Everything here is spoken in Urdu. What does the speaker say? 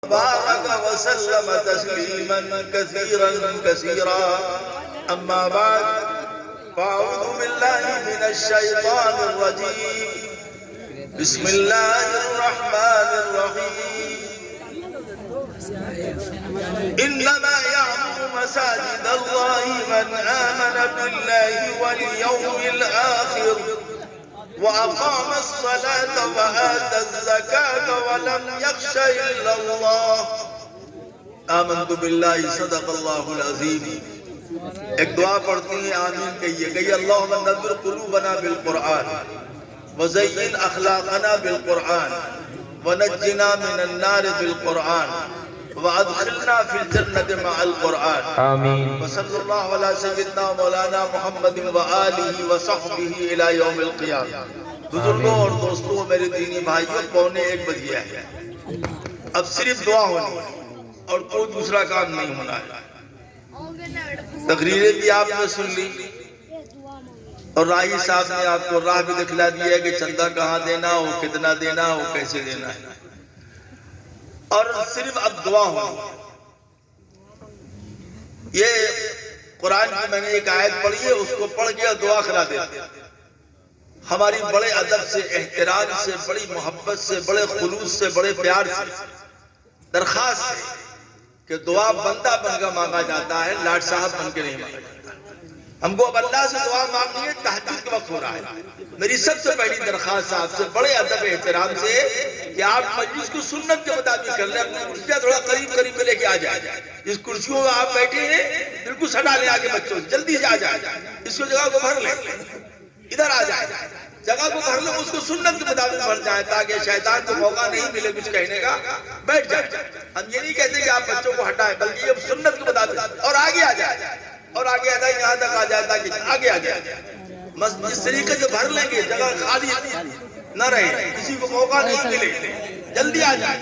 بارك وسلم تسليما كثيرا كثيرا. أما بعد، فأعوذ بالله من الشيطان الرجيم. بسم الله الرحمن الرحيم. إنما يعمر مساجد الله من آمن بالله واليوم الآخر وأقام الصلاة وآتى الزكاة ولم يخش إلا الله. آمنت بالله صدق اللہ العظیم. ایک دعا پڑھتی ہیں، آمین کہیے گئی. اللہم نور قلوبنا بالقرآن وزین اخلاقنا بالقرآن ونجنا من النار بالقرآن وادخلنا فی الجنة مع القرآن. آمین. وصلی اللہ علی سیدنا مولانا محمد وآلہ وصحبہ الی یوم القیامہ. بزرگوں اور دوستوں، میرے دینی بھائیوں، 1:45 ہے. اب صرف دعا ہونی اور کوئی دوسرا کام نہیں ہونا ہے. تقریریں بھی آپ نے سن لی اور راہی صاحب نے آپ کو راہ بھی دکھلا دیا ہے کہ چندہ کہاں دینا ہو، کتنا دینا ہو، کیسے دینا ہے. اور صرف اب دعا ہونی. یہ قرآن کی میں نے ایک آیت پڑھی ہے، اس کو پڑھ کے دعا کرا دیتے. ہماری بڑے ادب سے، احترام سے، بڑی محبت سے، بڑے خلوص سے، بڑے پیار سے درخواست ہے کہ دعا بندہ بن کر مانگا جاتا ہے، لاٹ صاحب بن کے نہیں مانگا جاتا. ہم کو اب اللہ سے دعا مانگنی ہے، تہجد کا وقت ہو رہا ہے. میری سب سے پہلی درخواست آپ سے بڑے ادب احترام سے کہ آپ مجلس کو سنت کے مطابق کر لیں. اپنی کرسیاں تھوڑا قریب قریب میں لے کے آ جائیں. جس کرسیوں میں آپ بیٹھے ہیں بالکل سٹا لیں آگے بچوں سے، جلدی سے آ جائیں. اس کو جگہ کو بھر لیں، ادھر آ جائیں، جگہ کو بھر لیں، اس کو سنت کے مطابق بھر جائیں تاکہ شیطان کو موقع نہیں ملے کچھ کہنے کا، بیٹھ جائیں. ہم یہ نہیں کہتے کہ آپ بچوں کو ہٹائیں، بلکہ یہ سنت کے مطابق اور آگے آ جائیں، اور آگے آ جائیں، یہاں تک آ جائے تاکہ آگے آ جائے. اس طریقے سے بھر لیں گے، جگہ خالی نہ رہے، کسی کو موقع نہیں ملے، جلدی آ جائے.